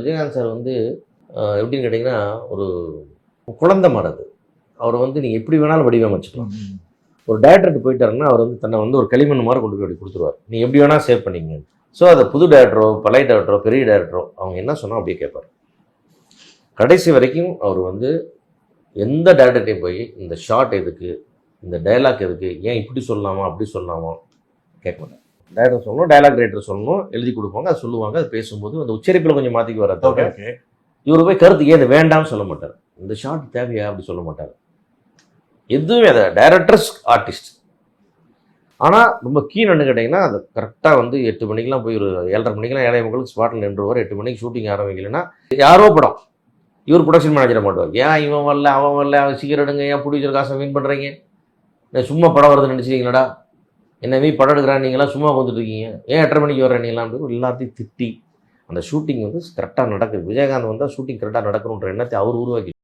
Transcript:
Vijayakanth sir வந்து எப்படின்னு கேட்டிங்கன்னா, ஒரு குழந்தை மாறது. அவரை வந்து நீங்கள் எப்படி வேணாலும் வடிவமைச்சுக்கலாம். ஒரு டேரக்டர்கிட்ட போயிட்டாருன்னா, அவர் வந்து தன்னை வந்து ஒரு களிமண் மாதிரி கொண்டு போய் அப்படி கொடுத்துருவார். நீ எப்படி வேணால் சேவ் பண்ணிங்க. ஸோ அதை புது டேரக்டரோ, பழைய டேரக்டரோ, பெரிய டேரக்டரோ அவங்க என்ன சொன்னால் அப்படியே கேட்பார். கடைசி வரைக்கும் அவர் வந்து எந்த டேரக்டர்கிட்டையும் போய் இந்த ஷார்ட் எதுக்கு, இந்த டைலாக் எதுக்கு, ஏன் இப்படி சொல்லலாமா அப்படி சொல்லலாமா கேட்க மாட்டார். டேரக்டர் சொல்லணும், டைலாக் ரைட்டர் சொல்லணும், எழுதி கொடுப்பாங்க, அதை சொல்லுவாங்க. அது பேசும்போது அந்த உச்சரிப்பில் கொஞ்சம் மாற்றிக்கு வர தவிர இவர் போய் கருத்து ஏன் இது வேண்டாம்னு சொல்ல மாட்டார். இந்த ஷார்ட் தேவையா அப்படி சொல்ல மாட்டார். எதுவுமே அதை டைரக்டர்ஸ் ஆர்டிஸ்ட். ஆனால் ரொம்ப கீழ் என்ன கேட்டிங்கன்னா, அது கரெக்டாக வந்து 8 மணிக்கெலாம் போய் ஒரு 7:30 மணிக்கெலாம் 7:45 ஸ்பாட்டில் நின்றுவார். 8 மணிக்கு ஷூட்டிங் ஆரம்பிக்கலைன்னா யாரோ படம் இவர் ப்ரொடக்ஷன் மேனேஜரை மாட்டுவார். ஏன் இவன் வரல, அவன் வரல, அவன் சீக்கிரம் எடுங்க, ஏன் ப்ரொடியூசர் காசை வீண் பண்ணுறீங்க, சும்மா படம் வருதுன்னு நினச்சிங்களடா, என்னவே படம் எடுக்கிறான், நீங்களாம் சும்மா வந்துட்டு இருக்கீங்க, ஏன் 8:30 மணிக்கு வர்றேன் நீங்களாம் எல்லாத்தையும் திட்டி அந்த ஷூட்டிங் வந்து கரெக்டாக நடக்குது. விஜயகாந்த் வந்தால் ஷூட்டிங் கரெக்டாக நடக்கணுன்ற எண்ணத்தை அவர் உருவாக்கி